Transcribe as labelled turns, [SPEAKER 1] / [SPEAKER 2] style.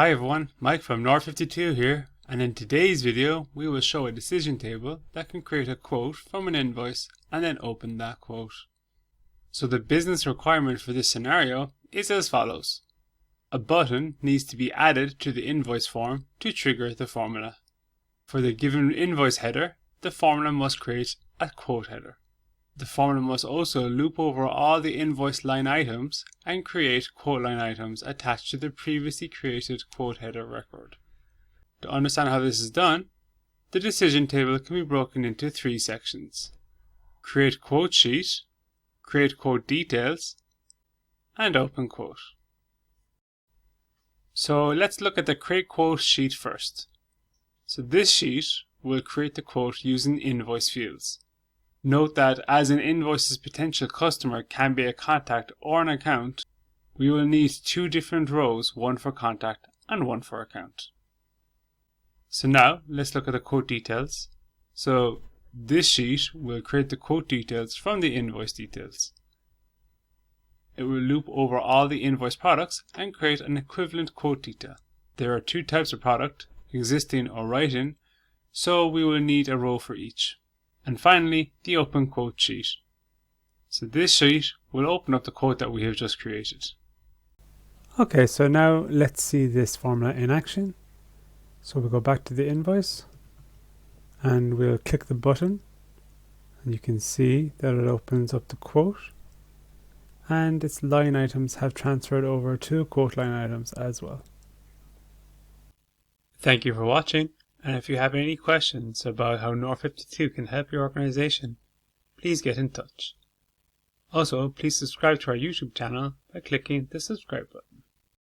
[SPEAKER 1] Hi everyone, Mike from Nord52 here, and in today's video we will show a decision table that can create a quote from an invoice and then open that quote. So the business requirement for this scenario is as follows. A button needs to be added to the invoice form to trigger the formula. For the given invoice header, the formula must create a quote header. The formula must also loop over all the invoice line items and create quote line items attached to the previously created quote header record. To understand how this is done, the decision table can be broken into three sections: create quote sheet, create quote details, and open quote. So let's look at the create quote sheet first. So this sheet will create the quote using invoice fields. Note that as an invoice's potential customer can be a contact or an account, we will need two different rows, one for contact and one for account. So now let's look at the quote details. So this sheet will create the quote details from the invoice details. It will loop over all the invoice products and create an equivalent quote detail. There are two types of product, existing or write-in, so we will need a row for each. And finally, the open quote sheet. So this sheet will open up the quote that we have just created.
[SPEAKER 2] Okay, so now let's see this formula in action. So we'll go back to the invoice and we'll click the button, and you can see that it opens up the quote and its line items have transferred over to quote line items as well.
[SPEAKER 1] Thank you for watching. And if you have any questions about how Nord52 can help your organization, please get in touch. Also, please subscribe to our YouTube channel by clicking the subscribe button.